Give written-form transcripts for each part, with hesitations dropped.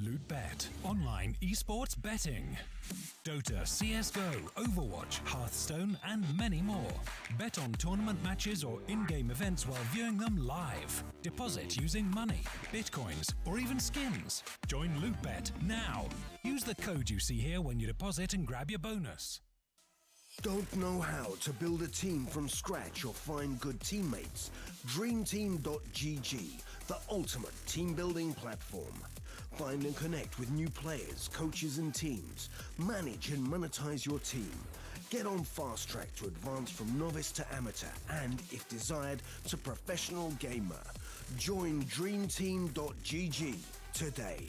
LootBet, online esports betting. Dota, CSGO, Overwatch, Hearthstone, and many more. Bet on tournament matches or in-game events while viewing them live. Deposit using money, bitcoins, or even skins. Join LootBet now. Use the code you see here when you deposit and grab your bonus. Don't know how to build a team from scratch or find good teammates? DreamTeam.gg, the ultimate team building platform. Find and connect with new players, coaches and teams. Manage and monetize your team. Get on fast track to advance from novice to amateur and, if desired, to professional gamer. Join DreamTeam.gg today.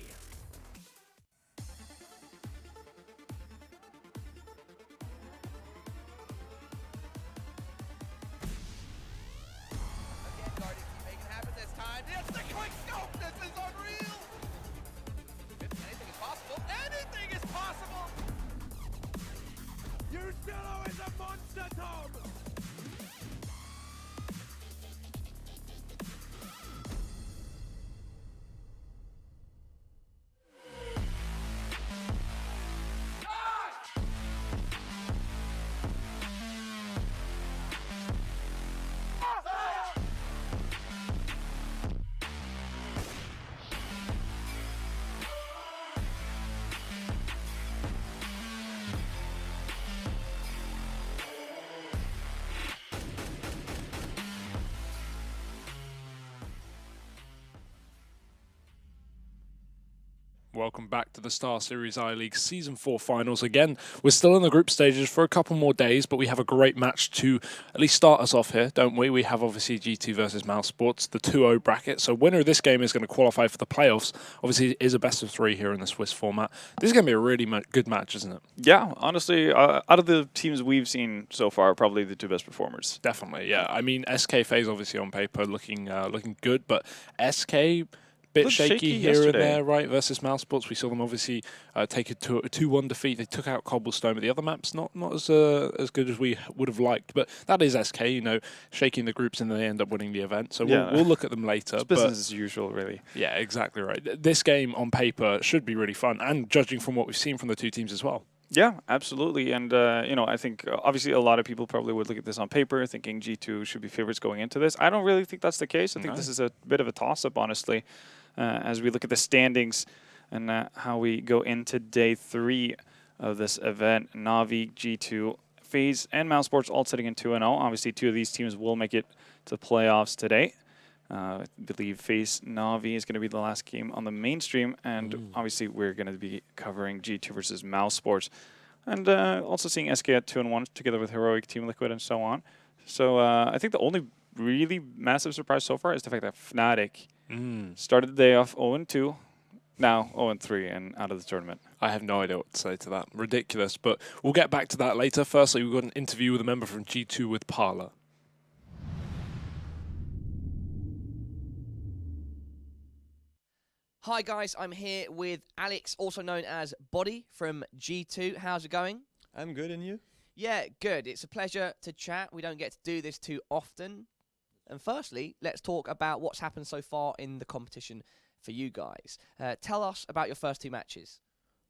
Welcome back to the StarSeries I-League Season 4 finals again. We're still in the group stages for a couple more days, but we have a great match to at least start us off here, don't we? We have obviously G2 versus mousesports, the 2-0 bracket. So winner of this game is going to qualify for the playoffs. Obviously, it is a best of 3 here in the Swiss format. This is going to be a really good match, isn't it? Yeah, honestly, out of the teams we've seen so far, probably the two best performers. Definitely, yeah. I mean, SK FaZe obviously on paper looking good, but SK... bit shaky here yesterday. And there, right, versus mousesports. We saw them obviously take a 2-1 defeat. They took out Cobblestone, but the other maps not as good as we would have liked. But that is SK, you know, shaking the groups and they end up winning the event. So we'll look at them later. It's business as usual, really. Yeah, exactly right. This game on paper should be really fun, and judging from what we've seen from the two teams as well. Yeah, absolutely. And, I think obviously a lot of people probably would look at this on paper thinking G2 should be favorites going into this. I don't really think that's the case. I think this is a bit of a toss-up, honestly, as we look at the standings and how we go into day 3 of this event. Na'Vi, G2, FaZe, and mousesports all sitting in 2-0. Obviously, 2 of these teams will make it to playoffs today. I believe FaZe Na'Vi is going to be the last game on the mainstream, and obviously we're going to be covering G2 versus mousesports, and also seeing SK at 2-1 together with Heroic, Team Liquid, and so on. So I think the only really massive surprise so far is the fact that Fnatic started the day off 0-2, now 0-3 and out of the tournament. I have no idea what to say to that. Ridiculous, but we'll get back to that later. Firstly, we've got an interview with a member from G2 with Parla. Hi guys, I'm here with Alex, also known as Body from G2. How's it going? I'm good, and you? Yeah, good. It's a pleasure to chat. We don't get to do this too often. And firstly, let's talk about what's happened so far in the competition for you guys. Tell us about your first 2 matches.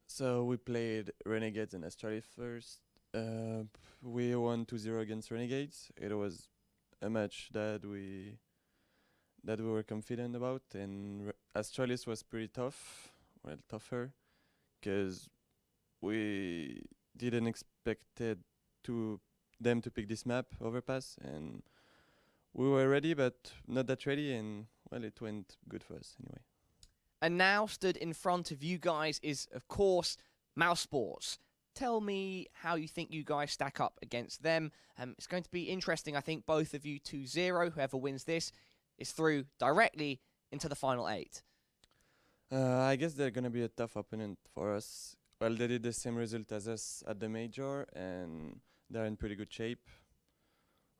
So we played Renegades and StarSeries first. We won 2-0 against Renegades. It was a match that we were confident about, and StarSeries was pretty tough, tougher, because we didn't expect them to pick this map, Overpass, and we were ready, but not that ready, and it went good for us anyway. And now stood in front of you guys is, of course, mousesports. Tell me how you think you guys stack up against them. It's going to be interesting, I think, both of you 2-0. Whoever wins this is through directly into the final 8. I guess they're going to be a tough opponent for us. Well, they did the same result as us at the Major, and they're in pretty good shape.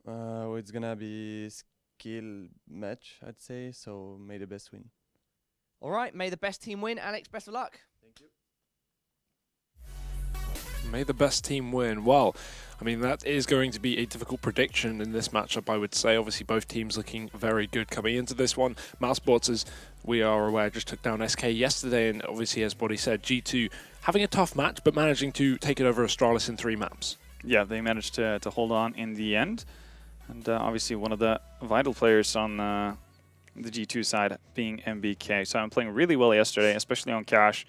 It's going to be skill match, I'd say, so may the best win. All right, may the best team win. Alex, best of luck. Thank you. May the best team win. Well, I mean, that is going to be a difficult prediction in this matchup, I would say. Obviously, both teams looking very good coming into this one. mousesports, as we are aware, just took down SK yesterday, and obviously, as Body said, G2 having a tough match, but managing to take it over Astralis in 3 maps. Yeah, they managed to hold on in the end. And obviously, one of the vital players on the G2 side being MBK. So I'm playing really well yesterday, especially on Cash,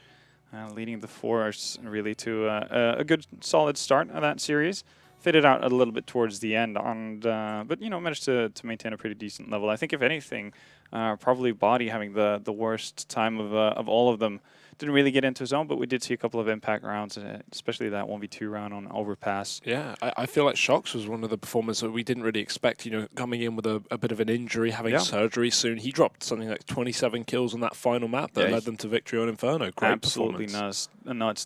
leading the Force really to a good, solid start of that series. Faded out a little bit towards the end, and but you know, managed to maintain a pretty decent level. I think if anything, probably Body having the worst time of all of them. Didn't really get into his own, but we did see a couple of impact rounds, especially that 1v2 round on Overpass. Yeah, I feel like Shox was one of the performers that we didn't really expect, you know, coming in with a bit of an injury, having surgery soon. He dropped something like 27 kills on that final map that led them to victory on Inferno. Great absolutely nuts.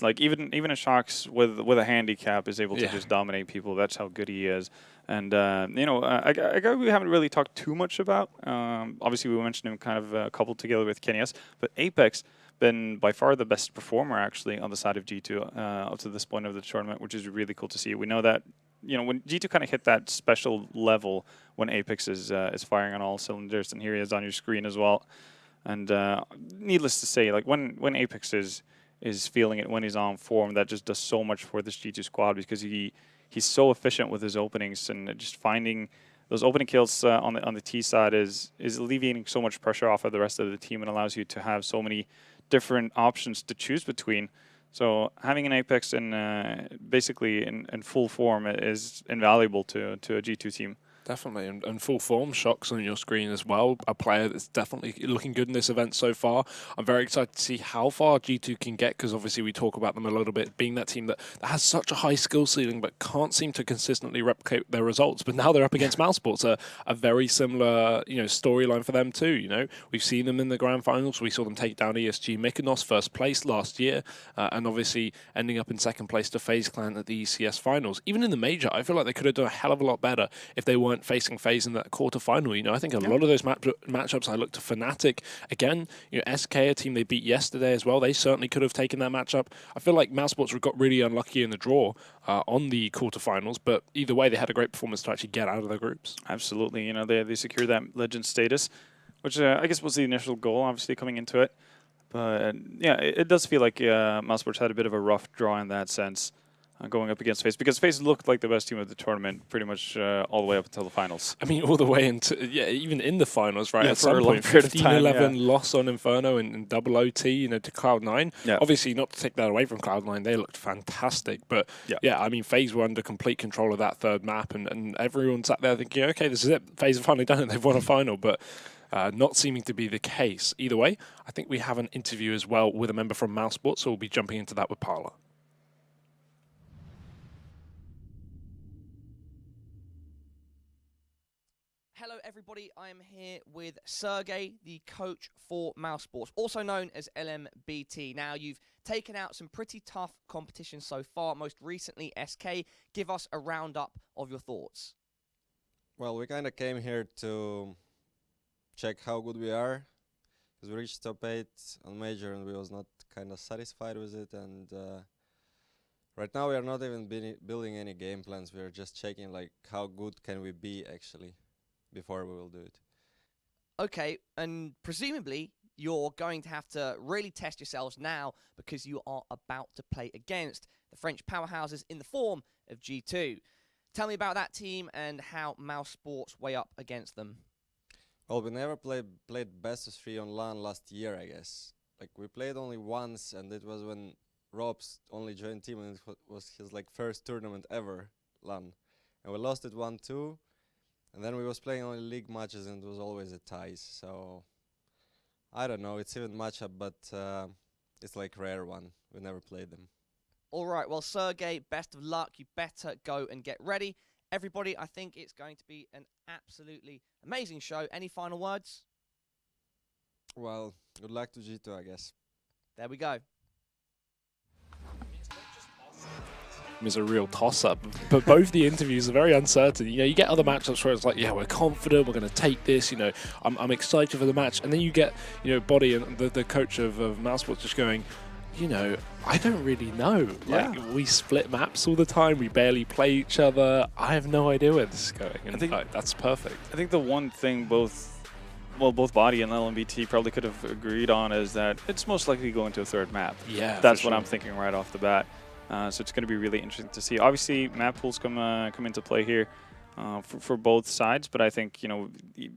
Like even a Shox with a handicap is able to just dominate people. That's how good he is. And, you know, a guy we haven't really talked too much about. Obviously, we mentioned him kind of coupled together with Kenyas, but Apex been by far the best performer actually on the side of G2 up to this point of the tournament, which is really cool to see. We know that, you know, when G2 kind of hit that special level when Apex is firing on all cylinders, and here he is on your screen as well. And needless to say, like when Apex is feeling it, when he's on form, that just does so much for this G2 squad, because he's so efficient with his openings, and just finding those opening kills on the T side is alleviating so much pressure off of the rest of the team, and allows you to have so many different options to choose between. So having an Apex basically in full form is invaluable to a G2 team. Definitely, and full form. Shox on your screen as well. A player that's definitely looking good in this event so far. I'm very excited to see how far G2 can get, because obviously we talk about them a little bit, being that team that has such a high skill ceiling but can't seem to consistently replicate their results. But now they're up against mousesports, a very similar, you know, storyline for them too. You know, we've seen them in the grand finals. We saw them take down ESG Mykonos, first place last year, and obviously ending up in second place to FaZe Clan at the ECS finals. Even in the major, I feel like they could have done a hell of a lot better if they weren't facing FaZe in that quarterfinal. You know, I think a lot of those matchups, I look to Fnatic again. You know, SK, a team they beat yesterday as well. They certainly could have taken that matchup. I feel like mousesports got really unlucky in the draw on the quarterfinals, but either way, they had a great performance to actually get out of their groups. Absolutely. You know, they secured that legend status, which I guess was the initial goal, obviously, coming into it. But yeah, it does feel like mousesports had a bit of a rough draw in that sense. Going up against FaZe, because FaZe looked like the best team of the tournament pretty much all the way up until the finals. I mean, all the way into, even in the finals, right? At some point, 15-11 loss on Inferno and double OT, you know, to Cloud9. Obviously, not to take that away from Cloud9, they looked fantastic. But yeah, I mean, FaZe were under complete control of that third map, and everyone sat there thinking, okay, this is it. FaZe have finally done it. They've won a final, but not seeming to be the case. Either way, I think we have an interview as well with a member from mousesports, so we'll be jumping into that with Parla. Hello everybody, I am here with Sergey, the coach for mousesports, also known as LMBT. Now, you've taken out some pretty tough competition so far, most recently SK. Give us a roundup of your thoughts. Well, we kind of came here to check how good we are, because we reached top 8 on Major and we was not kind of satisfied with it, and right now we are not even building any game plans. We are just checking like how good can we be actually before we will do it. Okay, and presumably you're going to have to really test yourselves now, because you are about to play against the French powerhouses in the form of G2. Tell me about that team and how mousesports weigh up against them. Well, we never played best of 3 on LAN last year, I guess. Like, we played only once, and it was when Rob's only joined team, and it was his like first tournament ever, LAN. And we lost it 1-2. And then we was playing only league matches, and it was always a ties. So I don't know. It's even matchup, but it's like rare one. We never played them. All right. Well, Sergey, best of luck. You better go and get ready. Everybody, I think it's going to be an absolutely amazing show. Any final words? Well, good luck to G2, I guess. There we go. Is a real toss-up, but both the interviews are very uncertain. You know, you get other matchups where it's like, yeah, we're confident, we're going to take this, you know, I'm excited for the match, and then you get, you know, Body and the coach of mousesports just going, you know, I don't really know. Like, we split maps all the time. We barely play each other. I have no idea where this is going. And I think that's perfect. I think the one thing both Body and LMBT probably could have agreed on is that it's most likely going to a third map. Yeah, that's what I'm thinking right off the bat. So it's going to be really interesting to see. Obviously, map pools come into play here for both sides, but I think, you know,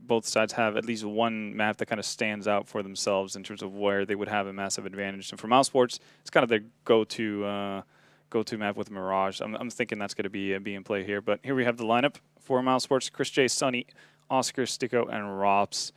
both sides have at least one map that kind of stands out for themselves in terms of where they would have a massive advantage. And for mousesports, it's kind of their go-to map with Mirage. I'm thinking that's going to be in play here. But here we have the lineup for mousesports: Chris J, Sunny, Oscar, Sticko, and Rops.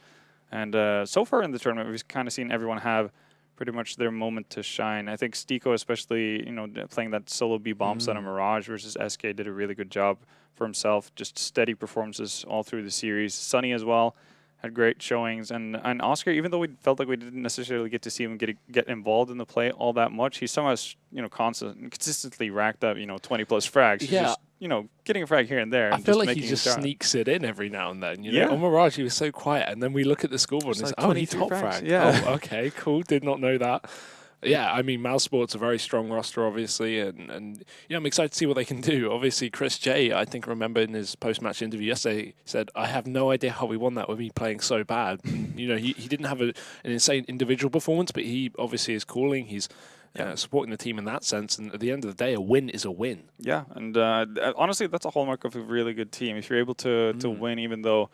And so far in the tournament, we've kind of seen everyone have pretty much their moment to shine. I think Sticko, especially, you know, playing that solo B bomb set on Mirage versus SK, did a really good job for himself. Just steady performances all through the series. Sunny as well had great showings, and Oscar, even though we felt like we didn't necessarily get to see him get involved in the play all that much, he somehow, you know, consistently racked up, you know, 20+ frags. He's just, you know, getting a frag here and there. I and feel just like he just sneaks it in every now and then. You know, on Mirage he was so quiet, and then we look at the scoreboard and it's like, oh, he top fragged. Yeah. Oh, okay, cool. Did not know that. Yeah, I mean, mousesports a very strong roster, obviously, and yeah, I'm excited to see what they can do. Obviously, Chris J, I think, remember in his post-match interview yesterday, said, I have no idea how we won that with me playing so bad. You know, he didn't have an insane individual performance, but he obviously is calling. He's supporting the team in that sense, and at the end of the day, a win is a win. Yeah, and honestly, that's a hallmark of a really good team. If you're able to win, even though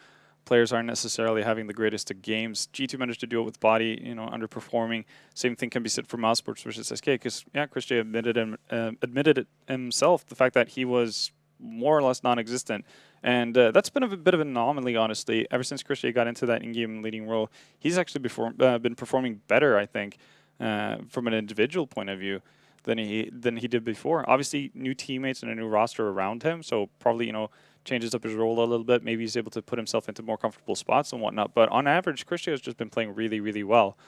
players aren't necessarily having the greatest of games. G2 managed to do it with Body, you know, underperforming. Same thing can be said for mousesports versus SK, because Chris J admitted it himself, the fact that he was more or less non-existent. And that's been a bit of an anomaly, honestly. Ever since Chris J got into that in-game leading role, he's actually been performing better, I think, from an individual point of view than he did before. Obviously, new teammates and a new roster around him, so probably, you know, changes up his role a little bit. Maybe he's able to put himself into more comfortable spots and whatnot. But on average, Chris J has just been playing really, really well.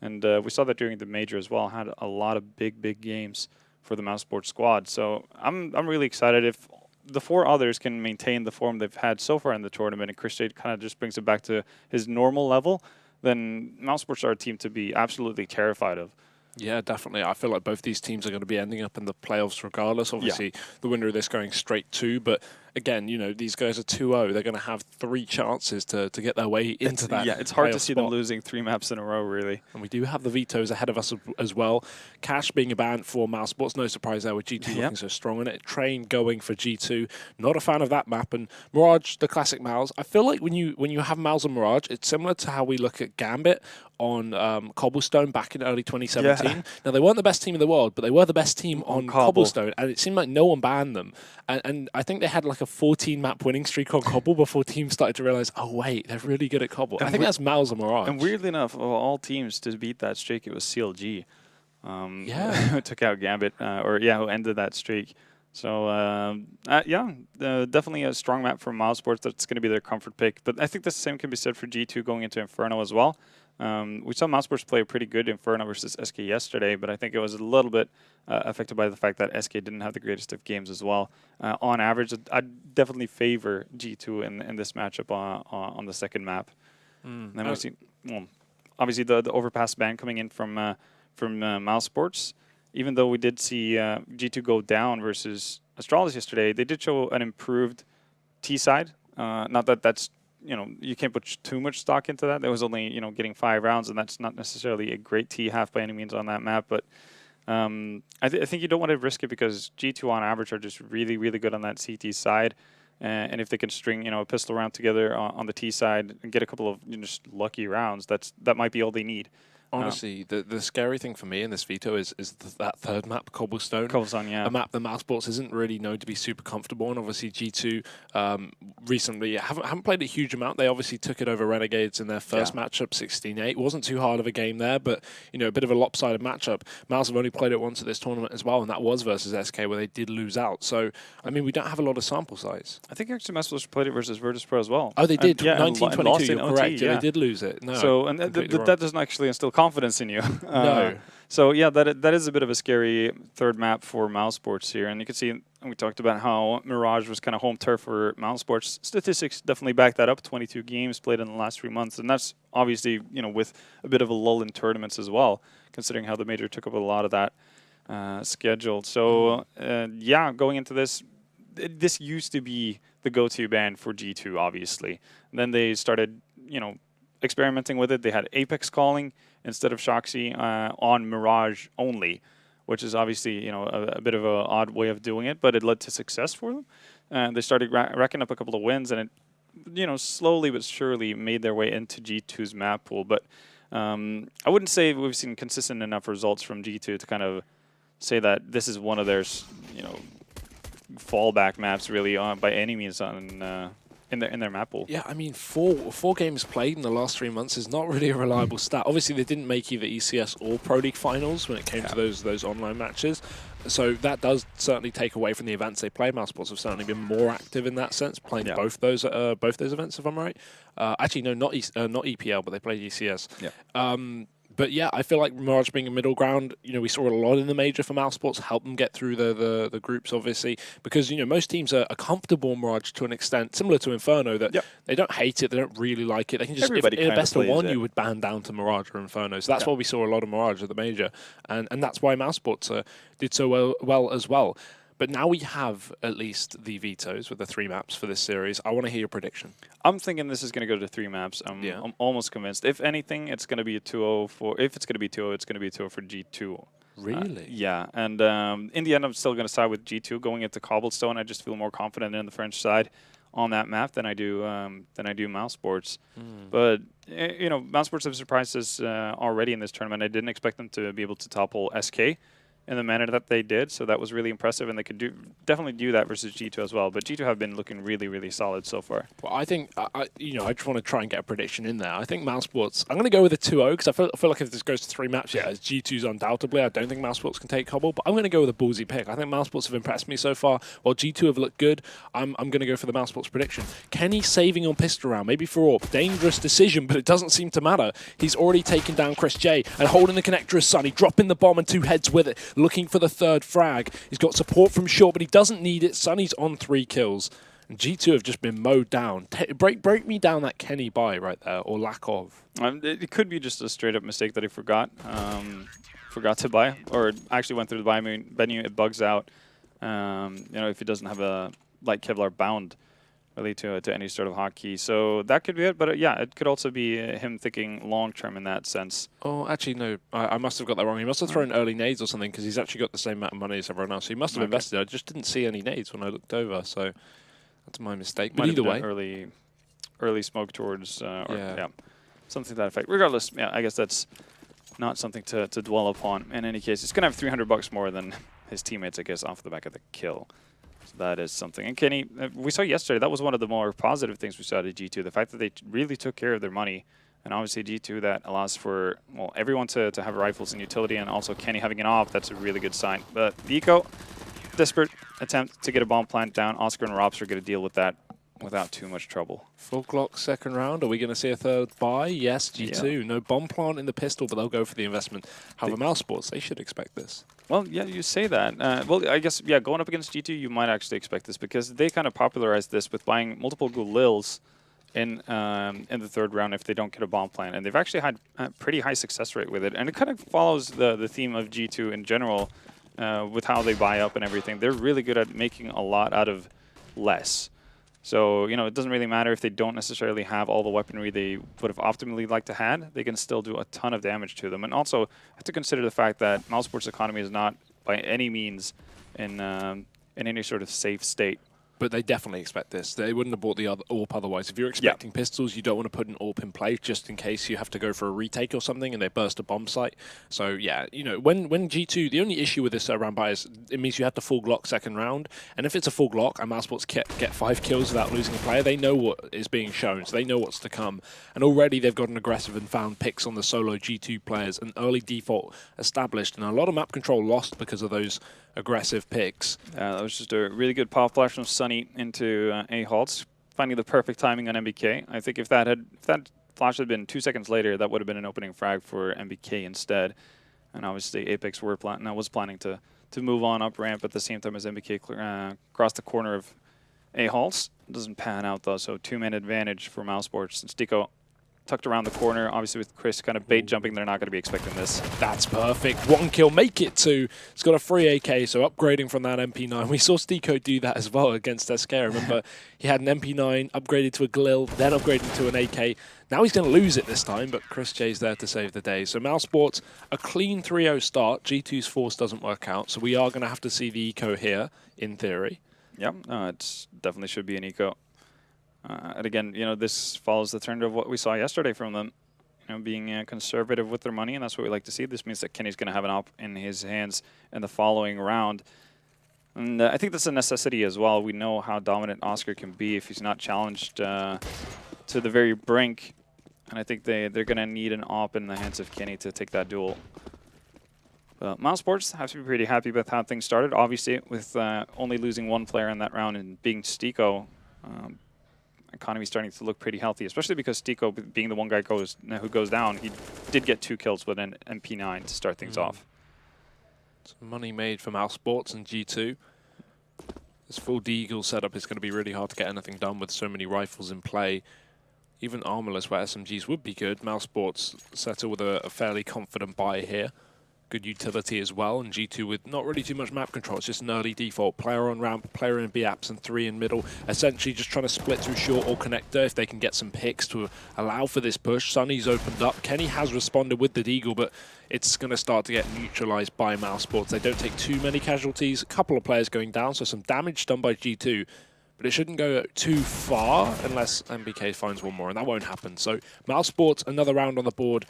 And we saw that during the major as well. Had a lot of big games for the mousesports squad. So I'm really excited if the four others can maintain the form they've had so far in the tournament, and Chris J kind of just brings it back to his normal level, then mousesports are a team to be absolutely terrified of. Yeah, definitely. I feel like both these teams are going to be ending up in the playoffs regardless. Obviously, the winner of this going straight to, but again, you know, these guys are 2-0. They're going to have 3 chances to get their way into that. Yeah, it's hard to see spot. them losing 3 maps in a row, really. And we do have the vetoes ahead of us as well. Cash being a ban for mousesports, no surprise there with G2 looking so strong in it. Train going for G2, not a fan of that map. And Mirage, the classic Mouse. I feel like when you have Mouse and Mirage, it's similar to how we look at Gambit on Cobblestone back in early 2017. Yeah. Now, they weren't the best team in the world, but they were the best team on Cobblestone, and it seemed like no one banned them. And I think they had like a 14-map winning streak on Cobble before teams started to realize, oh, wait, they're really good at Cobble. And I think that's Mouse and Mirage. And weirdly enough, of all teams to beat that streak, it was CLG. Who took out Gambit, who ended that streak. So, definitely a strong map for mousesports. That's going to be their comfort pick. But I think the same can be said for G2 going into Inferno as well. We saw mousesports play a pretty good Inferno versus SK yesterday, but I think it was a little bit affected by the fact that SK didn't have the greatest of games as well. On average, I'd definitely favor G2 in this matchup on the second map. And then obviously the overpass ban coming in from mousesports. Even though we did see G2 go down versus Astralis yesterday, they did show an improved T side. Not that that's, you know, you can't put too much stock into that. There was only, you know, getting 5 rounds, and that's not necessarily a great T-half by any means on that map. But I think you don't want to risk it because G2 on average are just really, really good on that CT side. And if they can string, you know, a pistol round together on the T side and get a couple of, you know, just lucky rounds, that might be all they need. Honestly, the scary thing for me in this veto is that third map, Cobblestone. Yeah. A map that mousesports isn't really known to be super comfortable on. Obviously, G2 recently haven't played a huge amount. They obviously took it over Renegades in their first matchup, 16-8. Wasn't too hard of a game there, but, you know, a bit of a lopsided matchup. Mouse have only played it once at this tournament as well, and that was versus SK, where they did lose out. So, I mean, we don't have a lot of sample size. I think actually mousesports played it versus Virtus.pro as well. Oh, they did. And, 1922, you're correct. Yeah, they did lose it. No, so, and that doesn't actually instill confidence in you. No. So yeah, that is a bit of a scary third map for mousesports here, and you can see we talked about how Mirage was kind of home turf for mousesports. Statistics definitely back that up. 22 games played in the last 3 months, and that's obviously with a bit of a lull in tournaments as well, considering how the major took up a lot of that schedule. So yeah, going into this, this used to be the go-to band for G2, obviously. And then they started, experimenting with it. They had Apex calling instead of Shoxy on Mirage only, which is obviously a bit of an odd way of doing it, but it led to success for them. And they started racking up a couple of wins, and it slowly but surely made their way into G2's map pool. But I wouldn't say we've seen consistent enough results from G2 to kind of say that this is one of their fallback maps really by any means in their map pool. Yeah, I mean, four games played in the last 3 months is not really a reliable stat. Obviously, they didn't make either ECS or Pro League finals when it came to those online matches. So that does certainly take away from the events they play. mousesports have certainly been more active in that sense, playing both those events, if I'm right. Actually, no, not EPL, but they played ECS. Yeah. But yeah, I feel like Mirage being a middle ground, we saw a lot in the major for mousesports, help them get through the groups, obviously, because, most teams are comfortable in Mirage to an extent, similar to Inferno, that they don't hate it, they don't really like it. They can just, if in a best of one, you would band down to Mirage or Inferno. So that's why we saw a lot of Mirage at the major, and that's why mousesports did so well as well. But now we have at least the vetoes with the 3 maps for this series. I want to hear your prediction. I'm thinking this is going to go to 3 maps. I'm almost convinced. If anything, it's going to be a 2-0 for... If it's going to be 2-0, it's going to be 2-0 for G2. Really? Yeah. And in the end, I'm still going to side with G2. Going into Cobblestone, I just feel more confident in the French side on that map than I do mousesports. But, mousesports have surprised us already in this tournament. I didn't expect them to be able to topple SK in the manner that they did, so that was really impressive, and they could definitely do that versus G2 as well. But G2 have been looking really, really solid so far. Well, I think I just want to try and get a prediction in there. I think mousesports. I'm going to go with a 2-0 because I feel like if this goes to 3 maps, G2's undoubtedly. I don't think mousesports can take Cobble, but I'm going to go with a ballsy pick. I think mousesports have impressed me so far. While G2 have looked good, I'm going to go for the mousesports prediction. Kenny saving on pistol round, maybe for AWP. Dangerous decision, but it doesn't seem to matter. He's already taken down Chris J and holding the connector is Sunny, dropping the bomb and 2 heads with it, looking for the third frag. He's got support from short, but he doesn't need it. Sunny's on 3 kills. And G2 have just been mowed down. Break me down that Kenny buy right there, or lack of. It could be just a straight-up mistake that he forgot to buy, or actually went through the buy menu. It bugs out. If he doesn't have a light Kevlar bound really to any sort of hotkey. So that could be it. But yeah, it could also be him thinking long-term in that sense. Oh, actually, no. I must have got that wrong. He must have thrown early nades or something because he's actually got the same amount of money as everyone else. So he must have invested. I just didn't see any nades when I looked over. So that's my mistake. But either way. Early smoke towards, something to that effect. Regardless, I guess that's not something to dwell upon. In any case, it's going to have $300 more than his teammates, I guess, off the back of the kill. So that is something. And Kenny, we saw yesterday, that was one of the more positive things we saw at G2, the fact that they really took care of their money. And obviously G2, that allows for, everyone to have rifles and utility, and also Kenny having an AWP, that's a really good sign. But the Eco, desperate attempt to get a bomb plant down. Oscar and Robs are going to deal with that without too much trouble. Full Glock second round. Are we going to see a third buy? Yes, G2. Yeah. No bomb plant in the pistol, but they'll go for the investment. However, mousesports, they should expect this. Well, yeah, you say that. Well, I guess, going up against G2, you might actually expect this because they kind of popularized this with buying multiple Galils in the third round if they don't get a bomb plant. And they've actually had a pretty high success rate with it. And it kind of follows the theme of G2 in general with how they buy up and everything. They're really good at making a lot out of less. So, it doesn't really matter if they don't necessarily have all the weaponry they would have optimally liked to have. They can still do a ton of damage to them. And also, have to consider the fact that mousesports economy is not by any means in any sort of safe state. But they definitely expect this. They wouldn't have bought the AWP otherwise. If you're expecting pistols, you don't want to put an AWP in play just in case you have to go for a retake or something and they burst a bomb site. So, yeah, when G2, the only issue with this round buy is it means you have to full Glock second round. And if it's a full Glock and mousesports get 5 kills without losing a player, they know what is being shown. So they know what's to come. And already they've gotten aggressive and found picks on the solo G2 players. An early default established. And a lot of map control lost because of those aggressive picks. That was just a really good pop flash from Sunny into A-Halts, finding the perfect timing on MBK. I think if that flash had been 2 seconds later, that would have been an opening frag for MBK instead. And obviously Apex was planning to move on up ramp at the same time as MBK crossed the corner of A-Halls. Doesn't pan out though, so 2-man advantage for mousesports. And Stico tucked around the corner. Obviously with Chris kind of bait jumping, they're not going to be expecting this. That's perfect. 1 kill, make it 2. He's got a free AK, so upgrading from that MP9. We saw Stico do that as well against SK. Remember, he had an MP9, upgraded to a Glil, then upgraded to an AK. Now he's going to lose it this time, but Chris J's there to save the day. So mousesports, a clean 3-0 start. G2's force doesn't work out, so we are going to have to see the eco here, in theory. Yeah, it definitely should be an eco. And again, you know, this follows the trend of what we saw yesterday from them, you know, being conservative with their money, and that's what we like to see. This means that Kenny's going to have an op in his hands in the following round. And I think that's a necessity as well. We know how dominant Oscar can be if he's not challenged to the very brink. And I think they're going to need an op in the hands of Kenny to take that duel. mousesports have to be pretty happy with how things started. Obviously, with only losing 1 player in that round and being Stico, economy starting to look pretty healthy, especially because Stico, being the one guy who goes down, he did get 2 kills with an MP9 to start things off. Some money made for mousesports and G2. This full Deagle setup is going to be really hard to get anything done with so many rifles in play. Even armorless, where SMGs would be good. mousesports settle with a fairly confident buy here. Good utility as well, and G2 with not really too much map control. It's just an early default. Player on ramp, player in B-apps, and 3 in middle. Essentially just trying to split through short or connector if they can get some picks to allow for this push. Sunny's opened up. Kenny has responded with the Deagle, but it's going to start to get neutralized by mousesports. They don't take too many casualties. A couple of players going down, so some damage done by G2. But it shouldn't go too far unless MBK finds 1 more, and that won't happen. So mousesports, another round on the board.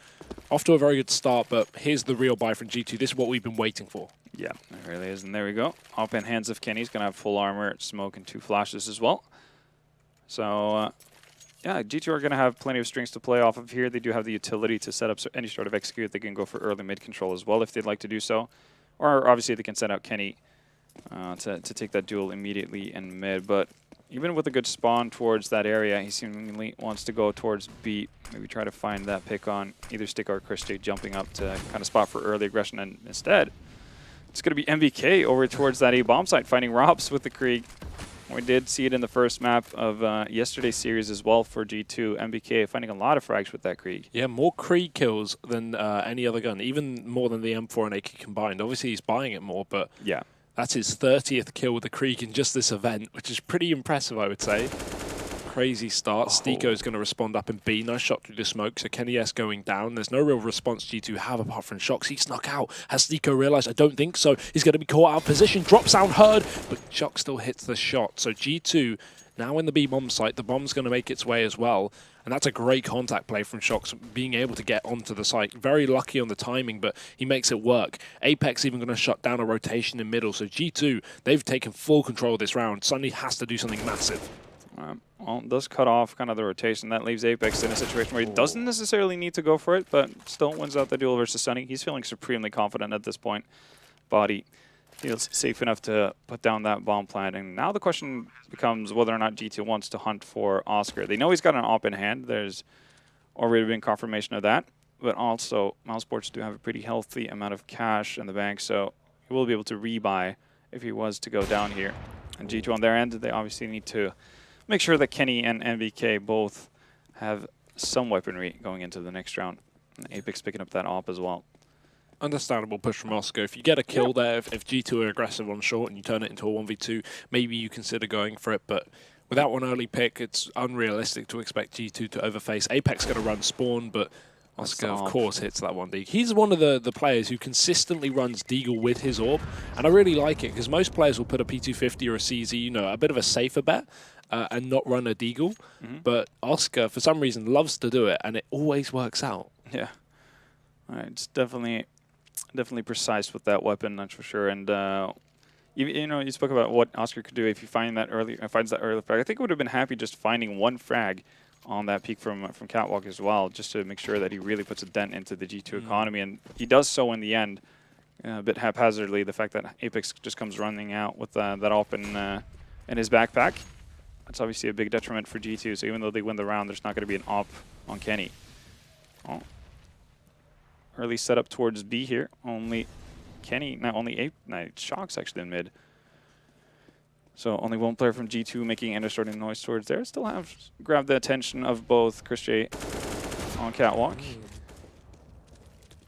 Off to a very good start, but here's the real buy from G2. This is what we've been waiting for. Yeah, it really is. And there we go. Up in hands of Kenny. He's going to have full armor, smoke, and 2 flashes as well. So, yeah, G2 are going to have plenty of strings to play off of here. They do have the utility to set up any sort of execute. They can go for early mid control as well if they'd like to do so. Or obviously they can send out Kenny to take that duel immediately in mid. But even with a good spawn towards that area, he seemingly wants to go towards B. Maybe try to find that pick on either Stick or Chris J jumping up to kind of spot for early aggression. And instead, it's going to be MBK over towards that A bomb site, finding Robs with the Krieg. We did see it in the first map of yesterday's series as well for G2. MBK finding a lot of frags with that Krieg. Yeah, more Krieg kills than any other gun, even more than the M4 and AK combined. Obviously, he's buying it more, but yeah, that's his 30th kill with the Krieg in just this event, which is pretty impressive, I would say. Crazy start. Stico is going to respond up in B. Nice shot through the smoke. So Kenny S going down. There's no real response G2 have apart from Shox. He snuck out. Has Stico realized? I don't think so. He's going to be caught out of position. Drop sound heard, but Shox still hits the shot. So G2 now in the B bomb site. The bomb's going to make its way as well. And that's a great contact play from Shox, being able to get onto the site. Very lucky on the timing, but he makes it work. Apex even going to shut down a rotation in middle. So G2, they've taken full control of this round. Sunny has to do something massive. Well, it does cut off kind of the rotation. That leaves Apex in a situation where he doesn't necessarily need to go for it, but still wins out the duel versus Sunny. He's feeling supremely confident at this point. Body feels safe enough to put down that bomb plant. And now the question becomes whether or not G2 wants to hunt for Oscar. They know he's got an op in hand. There's already been confirmation of that. But also, mousesports do have a pretty healthy amount of cash in the bank, so he will be able to rebuy if he was to go down here. And G2 on their end, they obviously need to make sure that Kenny and MVK both have some weaponry going into the next round. And Apex picking up that op as well. Understandable push from Oscar. If you get a kill there, if G2 are aggressive on short and you turn it into a 1v2, maybe you consider going for it. But without one early pick, it's unrealistic to expect G2 to overface. Apex going to run spawn, but Oscar, of course, hits that one Deagle. He's one of the players who consistently runs Deagle with his AWP, and I really like it, because most players will put a P250 or a CZ, you know, a bit of a safer bet, and not run a Deagle. But Oscar, for some reason, loves to do it, and it always works out. Yeah. All right, it's definitely precise with that weapon, that's for sure. And you know, you spoke about what Oscar could do if he finds that early frag. I think he would have been happy just finding one frag on that peak from Catwalk as well, just to make sure that he really puts a dent into the G2 economy. And he does so in the end, a bit haphazardly. The fact that Apex just comes running out with that op in his backpack. That's obviously a big detriment for G2. So even though they win the round, there's not going to be an op on Kenny. Oh. Early setup towards B here. Only Kenny, not only Shock's actually in mid. So only one player from G2 making and starting noise towards there. Still have grabbed the attention of both Chris J on catwalk.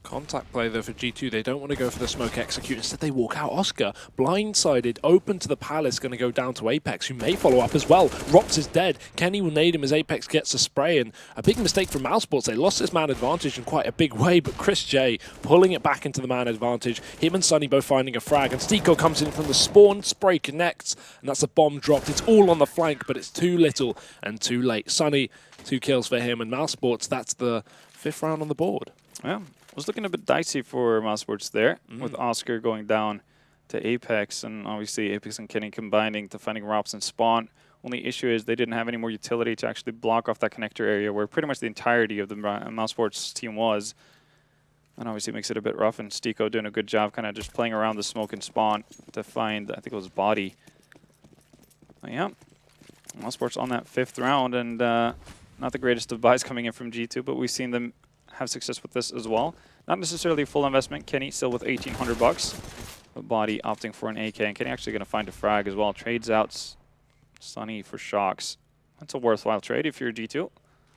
Contact play though for G2. They don't want to go for the smoke execute. Instead they walk out. Oscar, blindsided, open to the Palace, going to go down to Apex, who may follow up as well. Rops is dead. Kenny will nade him as Apex gets a spray, and a big mistake from mousesports. They lost this man advantage in quite a big way, but Chris J pulling it back into the man advantage. Him and Sunny both finding a frag, and Stiko comes in from the spawn. Spray connects, and that's a bomb dropped. It's all on the flank, but it's too little and too late. Sunny, 2 kills for him, and mousesports, that's the 5th round on the board. Yeah. Was looking a bit dicey for mousesports there, with Oscar going down to Apex, and obviously Apex and Kenny combining to finding Rops and Spawn. Only issue is they didn't have any more utility to actually block off that connector area where pretty much the entirety of the mousesports team was. And obviously it makes it a bit rough, and Stiko doing a good job kind of just playing around the smoke and Spawn to find, I think it was Body. But yeah, mousesports on that 5th round, and not the greatest of buys coming in from G2, but we've seen them have success with this as well. Not necessarily a full investment. Kenny still with 1,800 bucks, but Body opting for an AK, and Kenny actually going to find a frag as well. Trades out Sunny for Shocks. That's a worthwhile trade if you're G2.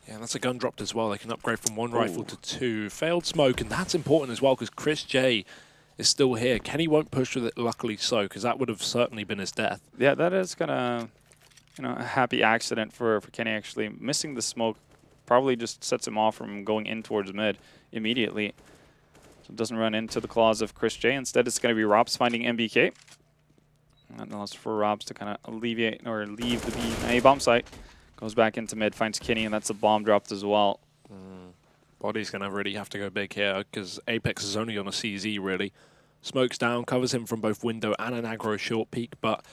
Yeah, that's a gun dropped as well. They can upgrade from 1 rifle to 2. Failed smoke, and that's important as well because Chris J is still here. Kenny won't push with it, luckily so, because that would have certainly been his death. Yeah, that is kind of, a happy accident for Kenny actually. Missing the smoke probably just sets him off from going in towards mid immediately. So it doesn't run into the claws of Chris J. Instead, it's going to be Robs finding MBK. And allows for Robs to kind of alleviate or leave the B bomb site. Goes back into mid, finds Kenny, and that's a bomb dropped as well. Body's going to really have to go big here because Apex is only on a CZ, really. Smokes down, covers him from both window and an aggro short peek, but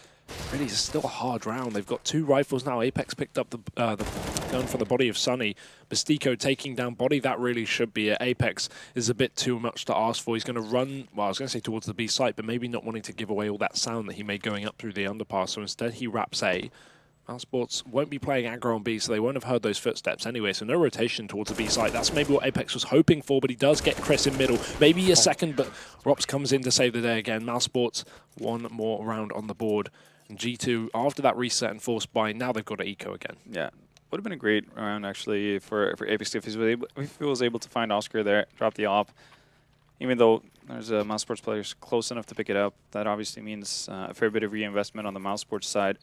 really it's still a hard round. They've got 2 rifles now. Apex picked up the gun from the body of Sunny. Bastico taking down Body. That really should be it. Apex is a bit too much to ask for. He's going to run, well, I was going to say towards the B site, but maybe not wanting to give away all that sound that he made going up through the underpass. So instead he wraps A. mousesports won't be playing aggro on B, so they won't have heard those footsteps anyway, so no rotation towards the B site. That's maybe what Apex was hoping for, but he does get Chris in middle. Maybe a second, but Rops comes in to save the day again. mousesports, 1 more round on the board. And G2, after that reset and forced buy, now they've got to eco again. Yeah, would have been a great round, actually, for Apex if he was able to find Oscar there, drop the op. Even though there's a mousesports player close enough to pick it up, that obviously means a fair bit of reinvestment on the mousesports side.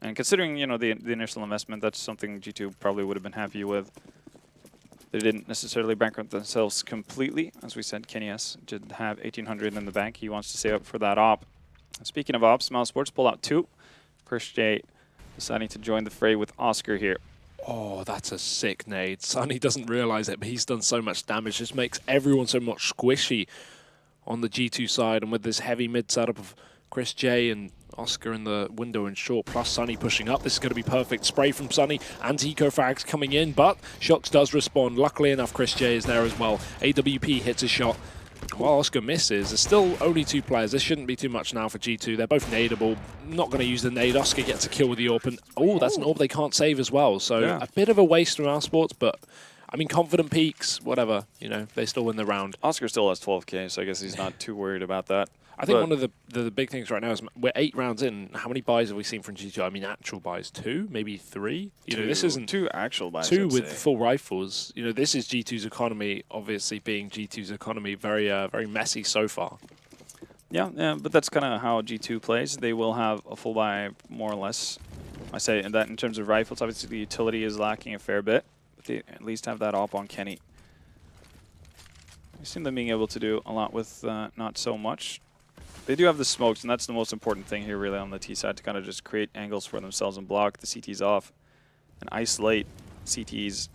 And considering, the initial investment, that's something G2 probably would have been happy with. They didn't necessarily bankrupt themselves completely. As we said, Kenny S did have 1,800 in the bank. He wants to save up for that op. And speaking of ops, mousesports pull out 2. Chris J deciding to join the fray with Oscar here. Oh, that's a sick nade. Sunny doesn't realize it, but he's done so much damage. Just makes everyone so much squishy on the G2 side. And with this heavy mid setup of Chris J and Oscar in the window and short, plus Sunny pushing up. This is going to be perfect. Spray from Sunny. Anti-eco frags coming in, but Shocks does respond. Luckily enough, Chris J is there as well. AWP hits a shot. While Oscar misses, there's still only 2 players. This shouldn't be too much now for G2. They're both nadeable. Not going to use the nade. Oscar gets a kill with the AWP. And, oh, that's an AWP they can't save as well. So a bit of a waste from mousesports, but I mean, confident peaks, whatever. They still win the round. Oscar still has 12k, so I guess he's not too worried about that. I think one of the big things right now is we're 8 rounds in. How many buys have we seen from G2? I mean, actual buys, 2, maybe 3. This isn't 2 actual buys. 2 with full rifles. This is G2's economy. Obviously, being G2's economy, very very messy so far. Yeah, but that's kind of how G2 plays. They will have a full buy more or less. I say that in terms of rifles, obviously the utility is lacking a fair bit, but they at least have that op on Kenny. We've seen them being able to do a lot with not so much. They do have the smokes, and that's the most important thing here, really, on the T side, to kind of just create angles for themselves and block the CTs off and isolate CTs.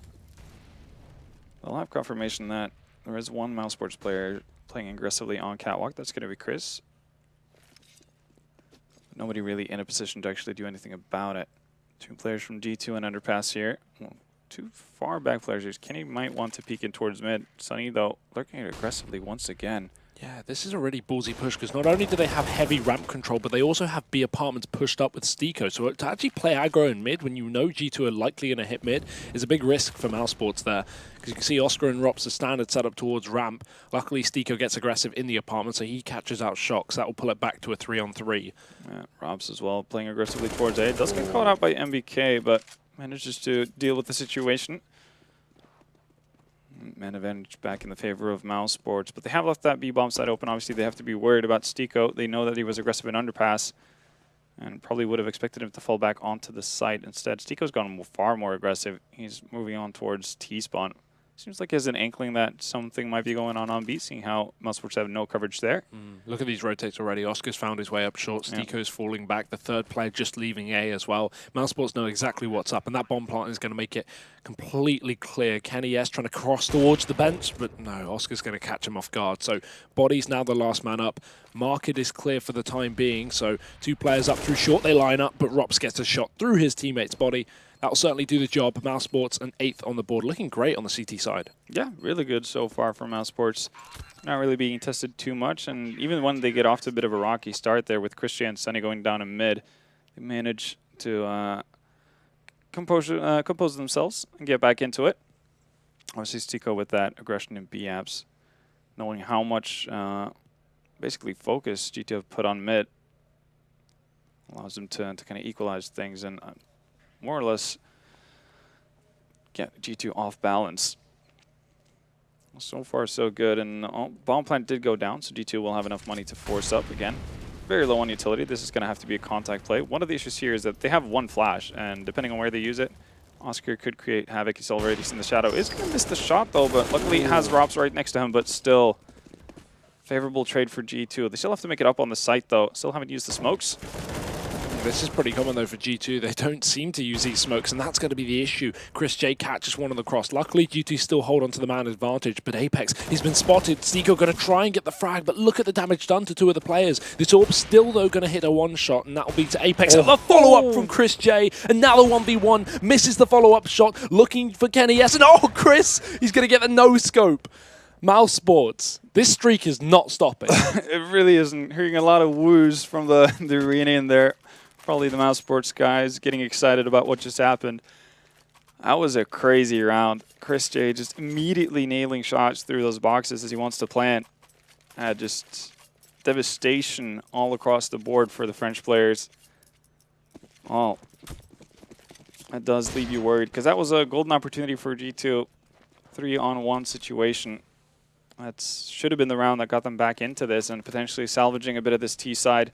They'll have confirmation that there is one mousesports player playing aggressively on catwalk. That's going to be Chris. But nobody really in a position to actually do anything about it. 2 players from G2 and underpass here. Well, 2 far back players here. Kenny might want to peek in towards mid. Sunny, though, lurking aggressively once again. Yeah, this is a really ballsy push because not only do they have heavy ramp control, but they also have B apartments pushed up with Stiko. So to actually play aggro in mid when you know G2 are likely going to hit mid is a big risk for mousesports there. Because you can see Oscar and Rops are standard setup towards ramp. Luckily, Stiko gets aggressive in the apartment, so he catches out Shocks. That will pull it back to a 3-on-3. Yeah, Rops as well, playing aggressively towards A. Does get caught out by MBK, but manages to deal with the situation. Man advantage back in the favor of mousesports, but they have left that B-bomb side open. Obviously, they have to be worried about Stiko. They know that he was aggressive in underpass, and probably would have expected him to fall back onto the site. Instead, Stiko's gone far more aggressive. He's moving on towards T-spawn. Seems like he has an inkling that something might be going on B, seeing how mousesports have no coverage there. Look at these rotates already. Oscar's found his way up short. Stiko's falling back. The third player just leaving A as well. Mousesports know exactly what's up, and that bomb plant is going to make it completely clear. Kenny S trying to cross towards the bench, but no, Oscar's going to catch him off guard. So Body's now the last man up. Market is clear for the time being, so 2 players up through short. They line up, but Rops gets a shot through his teammate's body. That will certainly do the job. Mousesports an 8th on the board, looking great on the CT side. Yeah, really good so far for Mousesports. Not really being tested too much, and even when they get off to a bit of a rocky start there with Christian and Sunny going down in mid, they manage to compose themselves and get back into it. Obviously, Stiko with that aggression in B-apps, knowing how much basically focus G2 have put on mid, allows them to kind of equalize things and more or less get G2 off balance. So far, so good. And bomb plant did go down, so G2 will have enough money to force up again. Very low on utility. This is going to have to be a contact play. One of the issues here is that they have 1 flash, and depending on where they use it, Oscar could create havoc. He's already seen the shadow. Is going to miss the shot, though, but luckily he has Rops right next to him, but still favorable trade for G2. They still have to make it up on the site, though. Still haven't used the smokes. This is pretty common, though, for G2. They don't seem to use these smokes, and that's going to be the issue. Chris J catches one on the cross. Luckily, G2 still hold on to the man advantage, but Apex, he's been spotted. Stiko going to try and get the frag, but look at the damage done to 2 of the players. This orb still, though, going to hit a 1-shot, and that will be to Apex. The follow-up from Chris J, and now the 1v1 misses the follow-up shot, looking for Kenny S, and Chris, he's going to get the no-scope. Mousesports, this streak is not stopping. It really isn't. Hearing a lot of woos from the arena in there. Probably the Mousesports guys getting excited about what just happened. That was a crazy round. Chris J just immediately nailing shots through those boxes as he wants to plant. Just devastation all across the board for the French players. Oh, that does leave you worried because that was a golden opportunity for G2. 3-on-1 situation. That should have been the round that got them back into this and potentially salvaging a bit of this T side.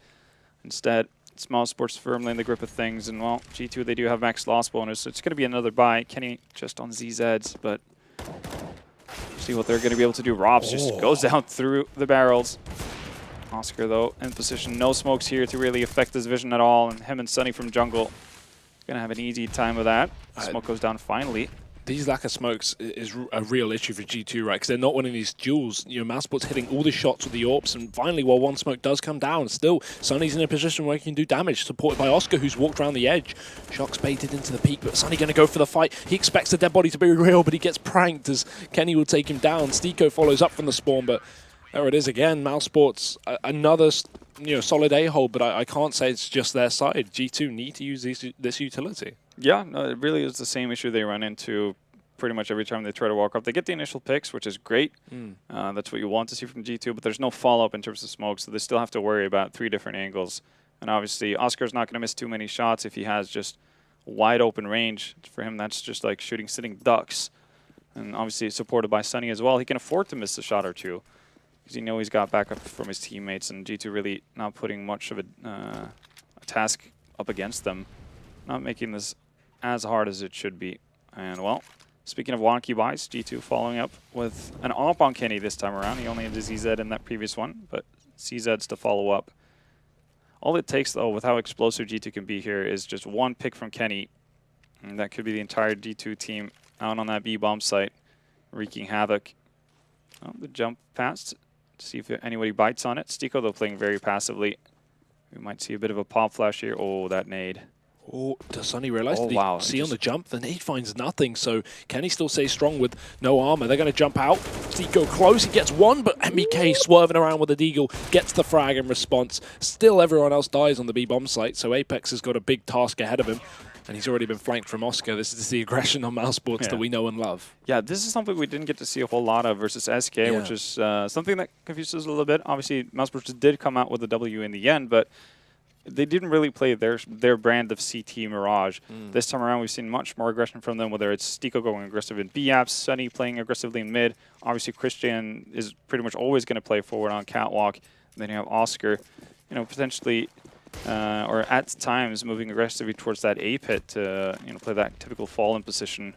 Instead, it's Mousesports firmly in the grip of things, and well, G2, they do have max loss bonus, so it's going to be another buy. Kenny just on ZZs, but see what they're going to be able to do. Robs just goes down through the barrels. Oscar, though, in position. No smokes here to really affect his vision at all, and him and Sunny from jungle going to have an easy time with that. Smoke goes down finally. These lack of smokes is a real issue for G2, right? Because they're not winning these duels. You know, Mousesports hitting all the shots with the AWPs, and finally, while 1 smoke does come down, still, Sunny's in a position where he can do damage, supported by Oscar, who's walked around the edge. Shock's baited into the peak, but Sunny going to go for the fight. He expects the dead body to be real, but he gets pranked as Kenny will take him down. Stiko follows up from the spawn, but there it is again. Mousesports, another solid A-hold, but I can't say it's just their side. G2 need to use this utility. Yeah, no, it really is the same issue they run into pretty much every time they try to walk up. They get the initial picks, which is great. That's what you want to see from G2, but there's no follow-up in terms of smoke, so they still have to worry about 3 different angles. And obviously, Oscar's not going to miss too many shots if he has just wide open range. For him, that's just like shooting sitting ducks. And obviously, supported by Sunny as well. He can afford to miss a shot or 2 because he's got backup from his teammates, and G2 really not putting much of a task up against them. Not making this as hard as it should be. And, well, speaking of wonky buys, G2 following up with an AWP on Kenny this time around. He only had a ZZ in that previous one, but CZs to follow up. All it takes, though, with how explosive G2 can be here is just 1 pick from Kenny, and that could be the entire G2 team out on that B-bomb site, wreaking havoc. Well, the jump past to see if anybody bites on it. Stiko, though, playing very passively. We might see a bit of a pop flash here. Oh, that nade. Oh, does Sonny realise? Oh, wow. See on the jump, the nade finds nothing. So can he still stay strong with no armor? They're going to jump out. Zico close, he gets one, but MEK swerving around with the deagle, gets the frag in response. Still everyone else dies on the B-bomb site, so Apex has got a big task ahead of him. And he's already been flanked from Oscar. This is the aggression on mousesports that we know and love. Yeah, this is something we didn't get to see a whole lot of versus SK, which is something that confuses a little bit. Obviously, mousesports did come out with a W in the end, but they didn't really play their brand of CT Mirage. This time around, we've seen much more aggression from them, whether it's Stico going aggressive in B-apps, Sunny playing aggressively in mid. Obviously, Christian is pretty much always going to play forward on Catwalk. And then you have Oscar, potentially, or at times, moving aggressively towards that A pit to play that typical fall-in position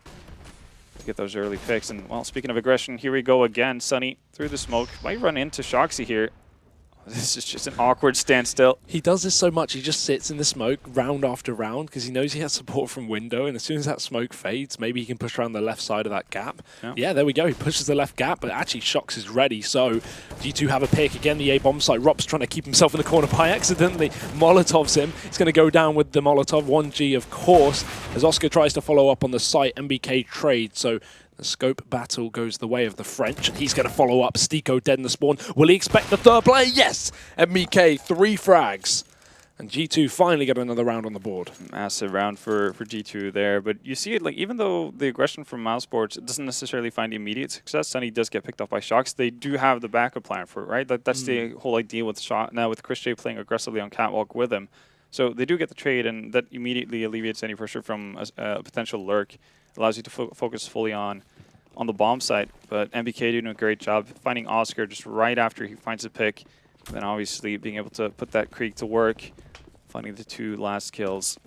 to get those early picks. And, well, speaking of aggression, here we go again. Sunny through the smoke. Might run into Shoxy here. This is just an awkward standstill. He does this so much, he just sits in the smoke round after round because he knows he has support from window, and as soon as that smoke fades, maybe he can push around the left side of that gap. Yeah, there we go. He pushes the left gap, but actually Shox is ready, so G2 have a pick. Again, the A-bomb site. Rob's trying to keep himself in the corner by accidentally. Molotovs him. He's going to go down with the Molotov. 1G, of course, as Oscar tries to follow up on the site. MBK trade, so the scope battle goes the way of the French, and he's going to follow up. Stico dead in the spawn. Will he expect the third play? Yes! MBK, 3 frags. And G2 finally get another round on the board. Massive round for G2 there. But you see it, like, even though the aggression from mousesports doesn't necessarily find immediate success, Sunny does get picked off by Shox. They do have the backup plan for it, right? That's the whole idea with now with Chris J playing aggressively on Catwalk with him. So they do get the trade, and that immediately alleviates any pressure from a potential lurk. Allows you to focus fully on the bomb site. But MBK doing a great job finding Oscar just right after he finds a pick. Then obviously being able to put that creek to work, finding the 2 last kills.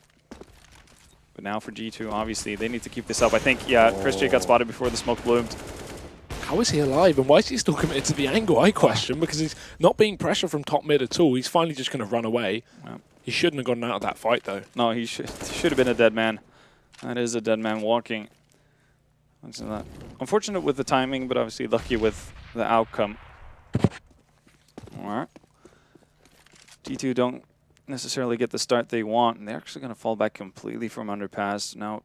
But now for G2, obviously, they need to keep this up. I think, Chris J got spotted before the smoke bloomed. How is he alive, and why is he still committed to the angle, I question, because he's not being pressured from top mid at all. He's finally just going to run away. Yeah. He shouldn't have gotten out of that fight, though. No, he should have been a dead man. That is a dead man walking. Unfortunate with the timing, but obviously lucky with the outcome. Alright. G2 don't necessarily get the start they want, and they're actually going to fall back completely from underpass. Now,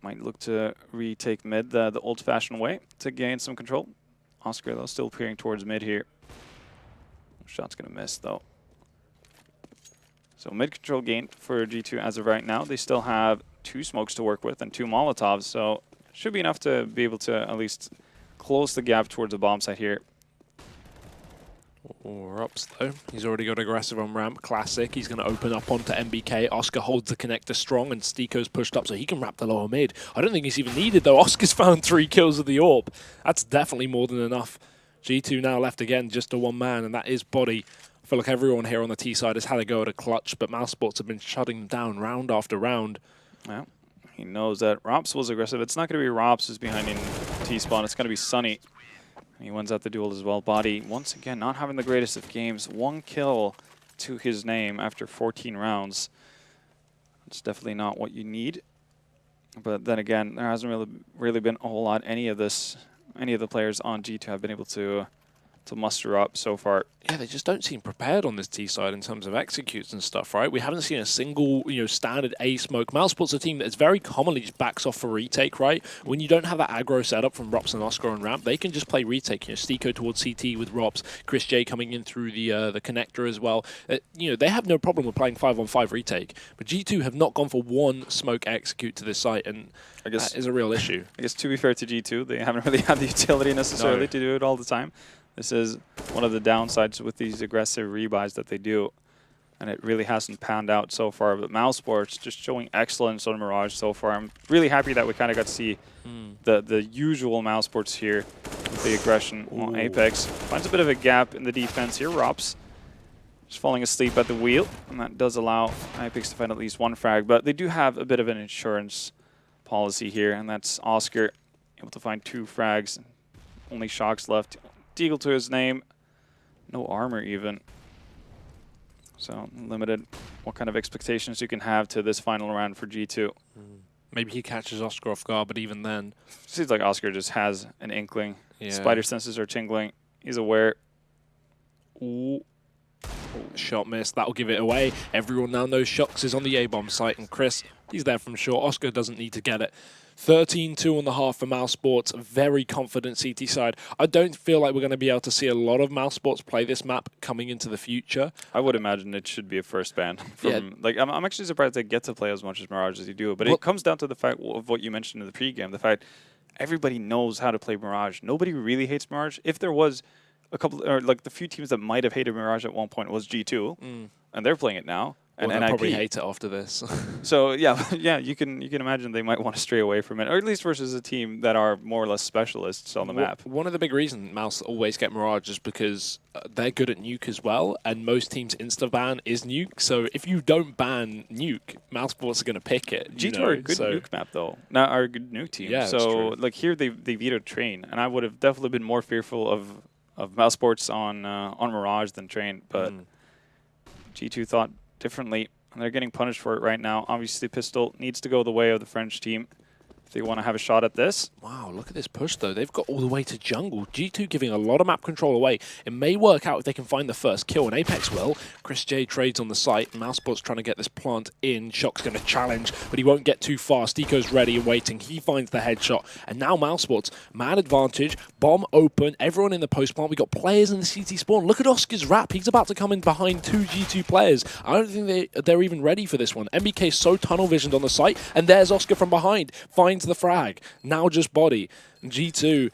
might look to retake mid the old-fashioned way to gain some control. Oscar, though, still peering towards mid here. Shot's going to miss, though. So mid-control gained for G2 as of right now. They still have 2 smokes to work with and 2 Molotovs, so should be enough to be able to at least close the gap towards the bomb site here. Ups though. He's already got aggressive on ramp. Classic. He's going to open up onto MBK. Oscar holds the connector strong, and Stico's pushed up so he can wrap the lower mid. I don't think he's even needed though. Oscar's found 3 kills with the AWP. That's definitely more than enough. G2 now left again, just a 1 man, and that is Body. I feel like everyone here on the T side has had a go at a clutch, but mousesports have been shutting them down round after round. Yeah. He knows that Rops was aggressive. It's not going to be Rops who's behind in T-spawn. It's going to be Sunny. He wins out the duel as well. Body, once again, not having the greatest of games. 1 kill to his name after 14 rounds. It's definitely not what you need. But then again, there hasn't really been a whole lot. Any of the players on G2 have been able to muster up so far. Yeah, they just don't seem prepared on this T side in terms of executes and stuff, right? We haven't seen a single, standard A smoke. mousesports a team that is very commonly just backs off for retake, right? When you don't have that aggro setup from Rops and Oscar on ramp, they can just play retake. Stico towards CT with Rops, Chris J coming in through the connector as well. They have no problem with playing 5-on-5 retake, but G2 have not gone for 1 smoke execute to this site, and I guess that is a real issue. I guess to be fair to G2, they haven't really had the utility necessarily to do it all the time. This is one of the downsides with these aggressive rebuys that they do, and it really hasn't panned out so far. But mousesports just showing excellence on Mirage so far. I'm really happy that we kind of got to see the usual mousesports here with the aggression on Apex. Finds a bit of a gap in the defense here. Rops just falling asleep at the wheel, and that does allow Apex to find at least 1 frag. But they do have a bit of an insurance policy here, and that's Oscar able to find 2 frags. Only Shox left. Deagle to his name. No armor even. So limited what kind of expectations you can have to this final round for G2. Maybe he catches Oscar off guard, but even then. Seems like Oscar just has an inkling. Yeah. Spider senses are tingling. He's aware. Ooh. Shot missed. That'll give it away. Everyone now knows Shox is on the A-bomb site, and Chris, he's there from short. Oscar doesn't need to get it. 13-2 on the half for mousesports. Very confident CT side. I don't feel like we're going to be able to see a lot of mousesports play this map coming into the future. I would imagine it should be a first ban. Like, I'm actually surprised they get to play as much as Mirage as you do, but it comes down to the fact of what you mentioned in the pregame, the fact everybody knows how to play Mirage. Nobody really hates Mirage. If there was a couple, or like the few teams that might have hated Mirage at one point was G2, and they're playing it now. And they'll probably hate it after this. So yeah, you can imagine they might want to stray away from it, or at least versus a team that are more or less specialists on the map. One of the big reasons Mouse always get Mirage is because they're good at nuke as well, and most teams insta-ban is nuke. So if you don't ban nuke, mousesports are going to pick it. G2 are a good nuke map though, not are a good nuke team. Yeah, so like here they vetoed Train, and I would have definitely been more fearful of mousesports on Mirage than Train, but G2 thought differently, and they're getting punished for it right now. Obviously, Pistol needs to go the way of the French team if they want to have a shot at this. Wow, look at this push, though. They've got all the way to jungle. G2 giving a lot of map control away. It may work out if they can find the first kill, and Apex will. Chris J trades on the site. mousesports trying to get this plant in. Shock's going to challenge, but he won't get too far. Stico's ready and waiting. He finds the headshot, and now mousesports, man advantage, bomb open, everyone in the post plant. We got players in the CT spawn. Look at Oscar's wrap. He's about to come in behind two G2 players. I don't think they're even ready for this one. MBK so tunnel visioned on the site, and there's Oscar from behind. Finds the frag. Now just body. G2,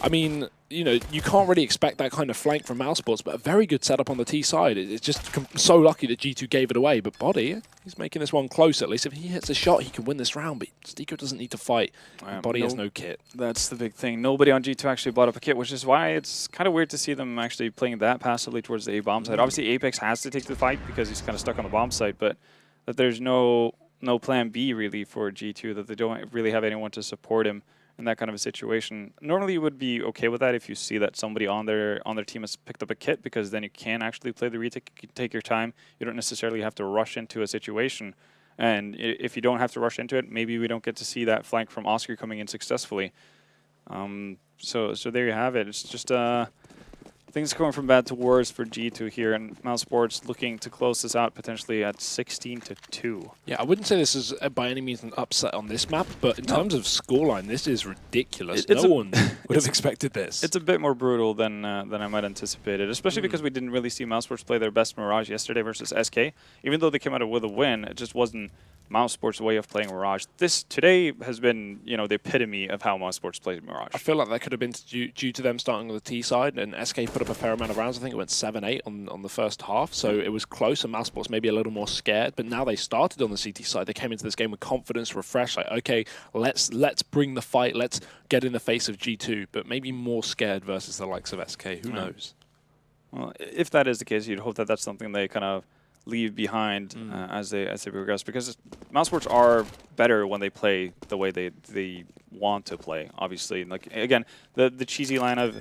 I mean, you know, you can't really expect that kind of flank from mousesports, but a very good setup on the T side. It's just so lucky that G2 gave it away, but body, he's making this one close at least. If he hits a shot, he can win this round, but Stico doesn't need to fight. Body has no kit. That's the big thing. Nobody on G2 actually bought up a kit, which is why it's kind of weird to see them actually playing that passively towards the A-bomb side. Obviously, Apex has to take the fight because he's kind of stuck on the bomb site, but that there's no plan B really for G2, that they don't really have anyone to support him in that kind of a situation. Normally you would be okay with that if you see that somebody on their team has picked up a kit, because then you can actually play the retake, you can take your time, you don't necessarily have to rush into a situation. And if you don't have to rush into it, maybe we don't get to see that flank from Oscar coming in successfully. So there you have it. It's just things going from bad to worse for G2 here, and mousesports looking to close this out potentially at 16-2. Yeah, I wouldn't say this is by any means an upset on this map, but in terms of scoreline, this is ridiculous. No one would have expected this. It's a bit more brutal than I might anticipate it, especially because we didn't really see mousesports play their best Mirage yesterday versus SK. Even though they came out with a win, it just wasn't mousesports' way of playing Mirage. This today has been, you know, the epitome of how mousesports plays Mirage. I feel like that could have been due to them starting on the T side, and SK put up a fair amount of rounds. I think it went 7-8 on the first half, so it was close, and mousesports maybe a little more scared. But now they started on the CT side. They came into this game with confidence, refreshed, like, okay, let's bring the fight, let's get in the face of G2, but maybe more scared versus the likes of SK. Who knows? Well, if that is the case, you'd hope that that's something they kind of leave behind as they progress, because mousesports are better when they play the way they want to play. Obviously, like again, the cheesy line of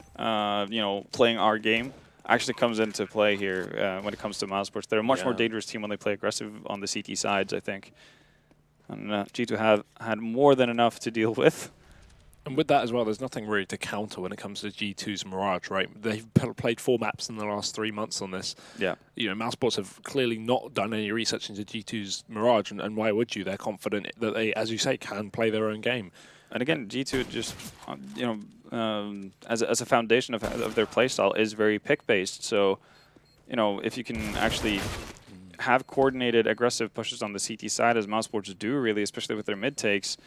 you know, playing our game actually comes into play here when it comes to mousesports. They're a much more dangerous team when they play aggressive on the CT sides, I think. And G2 have had more than enough to deal with. And with that as well, there's nothing really to counter when it comes to G2's Mirage, right? They've played 4 maps in the last 3 months on this. Yeah. You know, mousesports have clearly not done any research into G2's Mirage, and why would you? They're confident that they, as you say, can play their own game. And again, G2 just, you know, as a foundation of their playstyle is very pick-based. So, you know, if you can actually have coordinated aggressive pushes on the CT side, as mousesports do really, especially with their mid takes,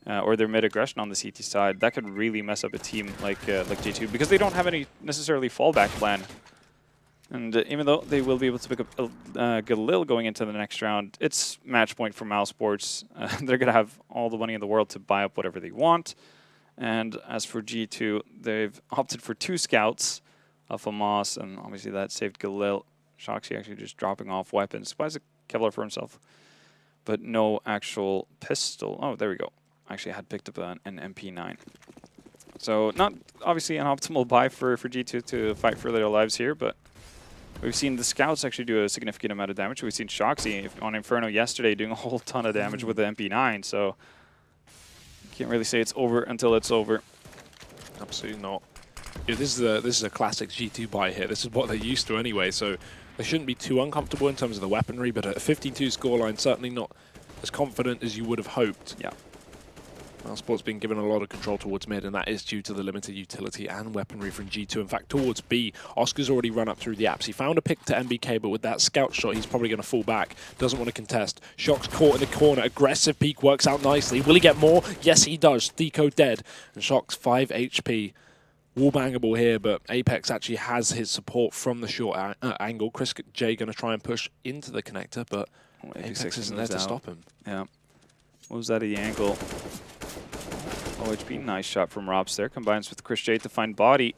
or their mid-aggression on the CT side, that could really mess up a team like G2, because they don't have any necessarily fallback plan. And even though they will be able to pick up Galil going into the next round, it's match point for mousesports. They're going to have all the money in the world to buy up whatever they want. And as for G2, they've opted for 2 scouts, Alpha Moss, and obviously that saved Galil. Shoxy actually just dropping off weapons. Buys a Kevlar for himself, but no actual pistol. Oh, there we go. Actually, I had picked up an MP9. So not obviously an optimal buy for G2 to fight for their lives here, but we've seen the scouts actually do a significant amount of damage. We've seen Shoxy on Inferno yesterday doing a whole ton of damage with the MP9, so can't really say it's over until it's over. Absolutely not. Yeah, this is a classic G2 buy here. This is what they're used to anyway, so they shouldn't be too uncomfortable in terms of the weaponry, but at a 52 scoreline, certainly not as confident as you would have hoped. Yeah. mousesports being given a lot of control towards mid, and that is due to the limited utility and weaponry from G2. In fact, towards B, Oscar's already run up through the apps. He found a pick to MBK, but with that scout shot, he's probably going to fall back. Doesn't want to contest. Shock's caught in the corner. Aggressive peek works out nicely. Will he get more? Yes, he does. Deco dead. And Shock's 5 HP. Wallbangable here, but Apex actually has his support from the short angle. Chris J going to try and push into the connector, but Apex isn't there to stop him. Yeah. Moves out of the angle. OHP, nice shot from Robs there. Combines with Chris J to find body.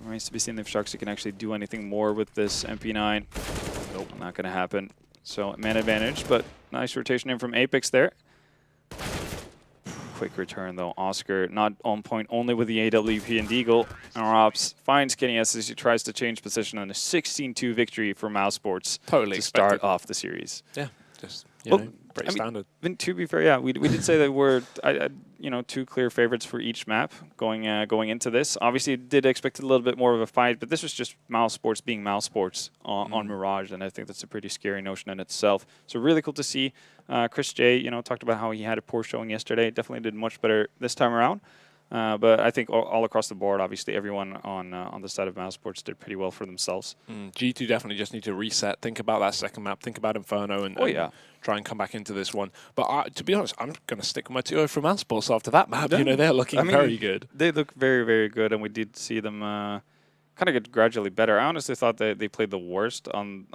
Remains to be seen if Sharksy can actually do anything more with this MP9. Nope, not going to happen. So, man advantage, but nice rotation in from Apex there. Quick return though. Oscar not on point, only with the AWP and Deagle. And Robs finds Kenny S as he tries to change position on a 16-2 victory for mousesports. Totally to expected. Start off the series. Yeah, just Well, pretty standard. To be fair, yeah, we did say that we're two clear favorites for each map going into this. Obviously, did expect a little bit more of a fight, but this was just mousesports being mousesports on Mirage, and I think that's a pretty scary notion in itself. So really cool to see. Chris J, talked about how he had a poor showing yesterday. Definitely did much better this time around. But I think all across the board, obviously, everyone on the side of mousesports did pretty well for themselves. G2 definitely just need to reset. Think about that second map. Think about Inferno and try and come back into this one. But to be honest, I'm going to stick with my 2-0 for mousesports after that map. Yeah. They're looking very good. They look very, very good, and we did see them kind of get gradually better. I honestly thought that they played the worst on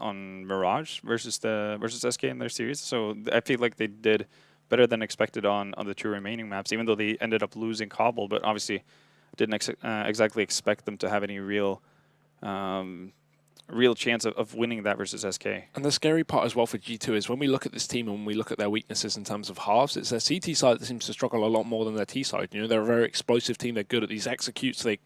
Mirage versus SK in their series. So I feel like they did better than expected on the 2 remaining maps, even though they ended up losing Cobble. But obviously, didn't exactly expect them to have any real chance of winning that versus SK. And the scary part as well for G2 is when we look at this team and when we look at their weaknesses in terms of halves, it's their CT side that seems to struggle a lot more than their T side. They're a very explosive team. They're good at these executes. They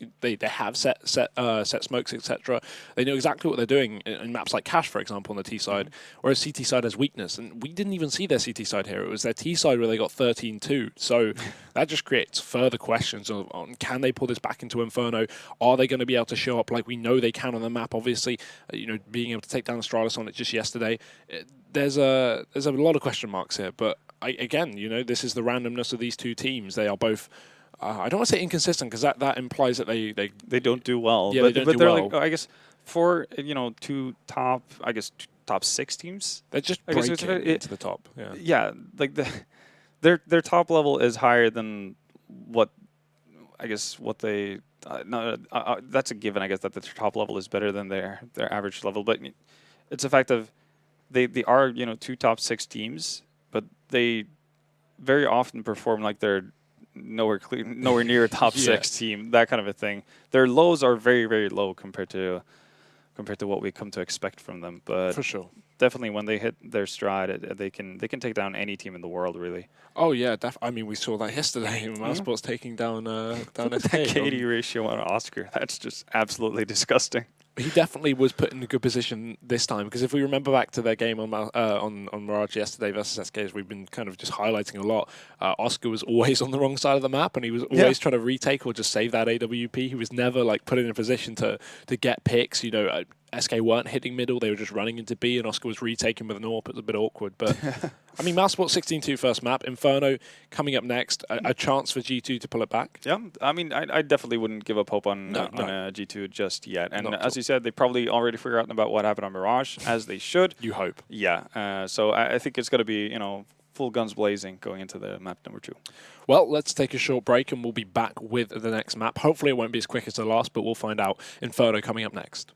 have set smokes, etc. They know exactly what they're doing in maps like Cash, for example, on the T side, whereas CT side has weakness. And we didn't even see their CT side here. It was their T side where they got 13-2. So that just creates further questions on can they pull this back into Inferno? Are they going to be able to show up like we know they can on the map, obviously? Being able to take down Astralis on it just yesterday, there's a lot of question marks here. But again, this is the randomness of these two teams. They are both. I don't want to say inconsistent because that implies that they don't do well. Yeah, but they don't do they're well. like, I guess for two top 6 teams, they're just breaking into the top. Yeah, like their top level is higher than what they. That's a given, I guess, that the top level is better than their average level. But it's a fact of they are 2 top 6 teams, but they very often perform like they're nowhere near a top 6 team. That kind of a thing. Their lows are very, very low compared to what we come to expect from them. But for sure. Definitely, when they hit their stride, they can take down any team in the world, really. Oh yeah, we saw that yesterday. mousesports taking down SK. That KD ratio on Oscar, that's just absolutely disgusting. He definitely was put in a good position this time because if we remember back to their game on Mirage yesterday versus SK, as we've been kind of just highlighting a lot, Oscar was always on the wrong side of the map and he was always trying to retake or just save that AWP. He was never put in a position to get picks. SK weren't hitting middle, they were just running into B and Oscar was retaking with an AWP. It was a bit awkward, but mousesports 16-2 first map. Inferno coming up next, a chance for G2 to pull it back. Yeah, I definitely wouldn't give up hope on G2 just yet. And as you said, they probably already figured out about what happened on Mirage, as they should. You hope. Yeah, so I think it's going to be, full guns blazing going into the map number 2. Well, let's take a short break and we'll be back with the next map. Hopefully it won't be as quick as the last, but we'll find out. Inferno coming up next.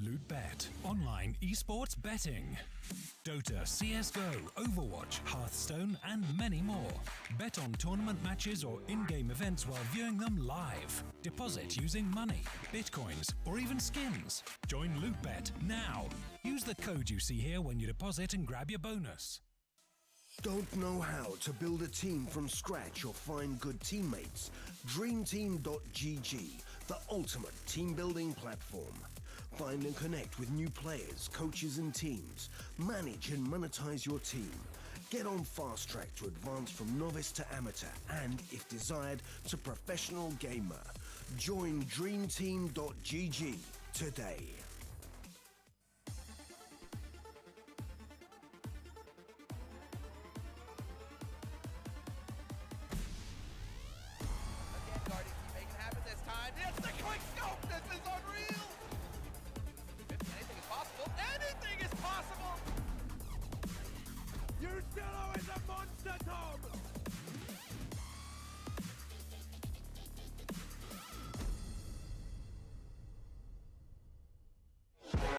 LootBet, online esports betting. Dota, CSGO, Overwatch, Hearthstone, and many more. Bet on tournament matches or in-game events while viewing them live. Deposit using money, bitcoins, or even skins. Join LootBet now. Use the code you see here when you deposit and grab your bonus. Don't know how to build a team from scratch or find good teammates? Dreamteam.gg, the ultimate team building platform. Find and connect with new players, coaches and teams. Manage and monetize your team. Get on fast track to advance from novice to amateur and, if desired, to professional gamer. Join Dreamteam.gg today. You're still always a monster, Tom!